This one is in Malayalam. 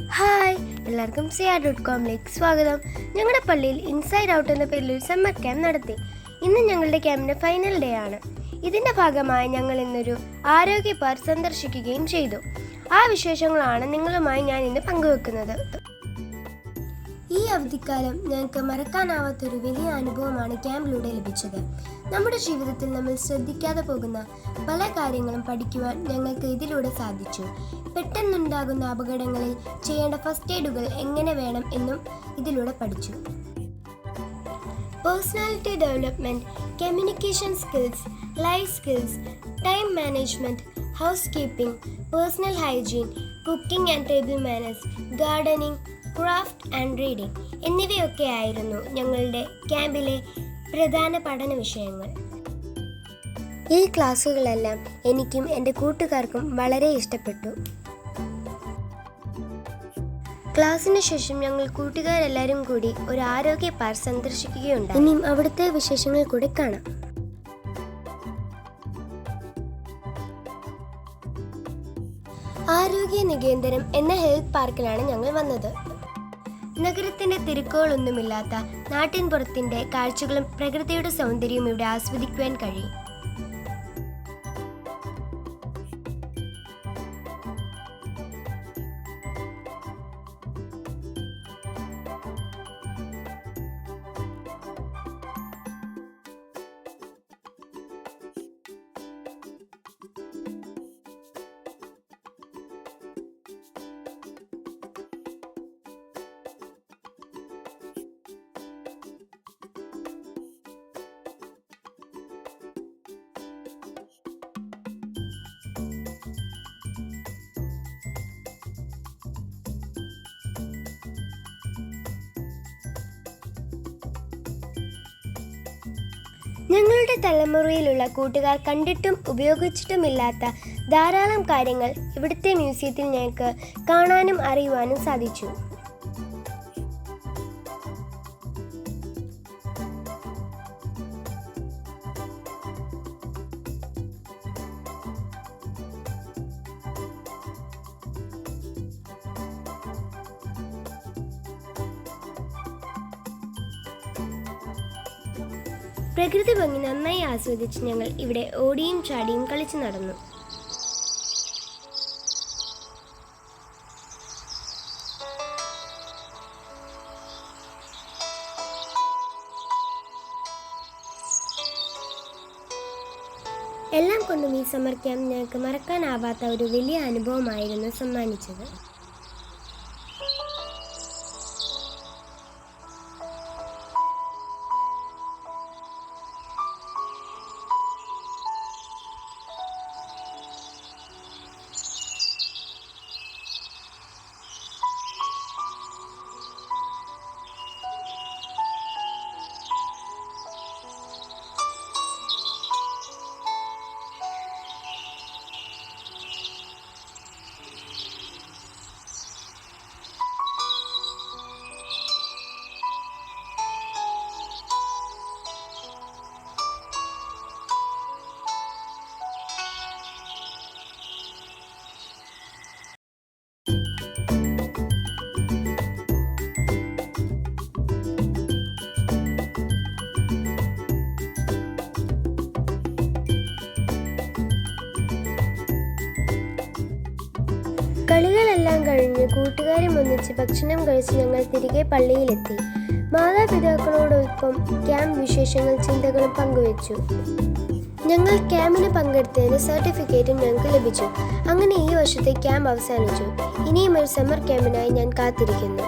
ഹായ്, എല്ലാവർക്കും CR.comലേക്ക് സ്വാഗതം. ഞങ്ങളുടെ പള്ളിയിൽ ഇൻസൈഡ് ഔട്ട് എന്ന പേരിൽ ഒരു സമ്മർ ക്യാമ്പ് നടത്തി. ഇന്ന് ഞങ്ങളുടെ ക്യാമ്പിൻ്റെ ഫൈനൽ ഡേ ആണ്. ഇതിൻ്റെ ഭാഗമായി ഞങ്ങൾ ഇന്നൊരു ആരോഗ്യ പാർക്ക് സന്ദർശിക്കുകയും ചെയ്തു. ആ വിശേഷങ്ങളാണ് നിങ്ങളുമായി ഞാൻ ഇന്ന് പങ്കുവെക്കുന്നത്. ഈ അവധിക്കാലം ഞങ്ങൾക്ക് മറക്കാനാവാത്തൊരു വലിയ അനുഭവമാണ് ക്യാമ്പിലൂടെ ലഭിച്ചത്. നമ്മുടെ ജീവിതത്തിൽ നമ്മൾ ശ്രദ്ധിക്കാതെ പോകുന്ന പല കാര്യങ്ങളും പഠിക്കുവാൻ ഞങ്ങൾക്ക് ഇതിലൂടെ സാധിച്ചു. പെട്ടെന്നുണ്ടാകുന്ന അപകടങ്ങളിൽ ചെയ്യേണ്ട ഫസ്റ്റ് എയ്ഡുകൾ എങ്ങനെ വേണം എന്നും ഇതിലൂടെ പഠിച്ചു. Personality development, communication skills, life skills, time management, house keeping, personal hygiene, cooking and table manners, gardening, craft and reading എന്നിവയൊക്കെ ആയിരുന്നു ഞങ്ങളുടെ ക്യാമ്പിലെ പ്രധാന പഠന വിഷയങ്ങൾ. ഈ ക്ലാസ്സുകളെല്ലാം എനിക്കും എൻ്റെ കൂട്ടുകാർക്കും വളരെ ഇഷ്ടപ്പെട്ടു. ക്ലാസ്സിന് ശേഷം ഞങ്ങൾ കൂട്ടുകാരെല്ലാവരും കൂടി ഒരു ആരോഗ്യ പാർക്ക് സന്ദർശിക്കുകയുണ്ടായി. ഇനിയും അവിടുത്തെ വിശേഷങ്ങൾ കൂടി കാണാം. ആരോഗ്യ നികേതനം എന്ന ഹെൽത്ത് പാർക്കിലാണ് ഞങ്ങൾ വന്നത്. നഗരത്തിന്റെ തിരക്കുകളൊന്നുമില്ലാത്ത നാട്ടിൻപുറത്തിന്റെ കാഴ്ചകളും പ്രകൃതിയുടെ സൗന്ദര്യവും ഇവിടെ ആസ്വദിക്കുവാൻ കഴിയും. ഞങ്ങളുടെ തലമുറയിലുള്ള കൂട്ടുകാർ കണ്ടിട്ടും ഉപയോഗിച്ചിട്ടുമില്ലാത്ത ധാരാളം കാര്യങ്ങൾ ഇവിടുത്തെ മ്യൂസിയത്തിൽ ഞങ്ങൾക്ക് കാണാനും അറിയുവാനും സാധിച്ചു. പ്രകൃതി ഭംഗി നന്നായി ആസ്വദിച്ച് ഞങ്ങൾ ഇവിടെ ഓടിയും ചാടിയും കളിച്ചു നടന്നു. എല്ലാം കൊണ്ടും ഈ സമ്മർ ക്യാമ്പ് ഞങ്ങൾക്ക് മറക്കാനാവാത്ത ഒരു വലിയ അനുഭവമായിരുന്നു സമ്മാനിച്ചത്. കളികളെല്ലാം കഴിഞ്ഞ് കൂട്ടുകാരും ഒന്നിച്ച് ഭക്ഷണം കഴിച്ച് ഞങ്ങൾ തിരികെ പള്ളിയിലെത്തി. മാതാപിതാക്കളോടൊപ്പം ക്യാമ്പ് വിശേഷങ്ങൾ ചിന്തകളും പങ്കുവച്ചു. ഞങ്ങൾ ക്യാമ്പിന് പങ്കെടുത്തതിന് സർട്ടിഫിക്കറ്റും ഞങ്ങൾക്ക് ലഭിച്ചു. അങ്ങനെ ഈ വർഷത്തെ ക്യാമ്പ് അവസാനിച്ചു. ഇനിയും ഒരു സമ്മർ ക്യാമ്പിനായി ഞാൻ കാത്തിരിക്കുന്നു.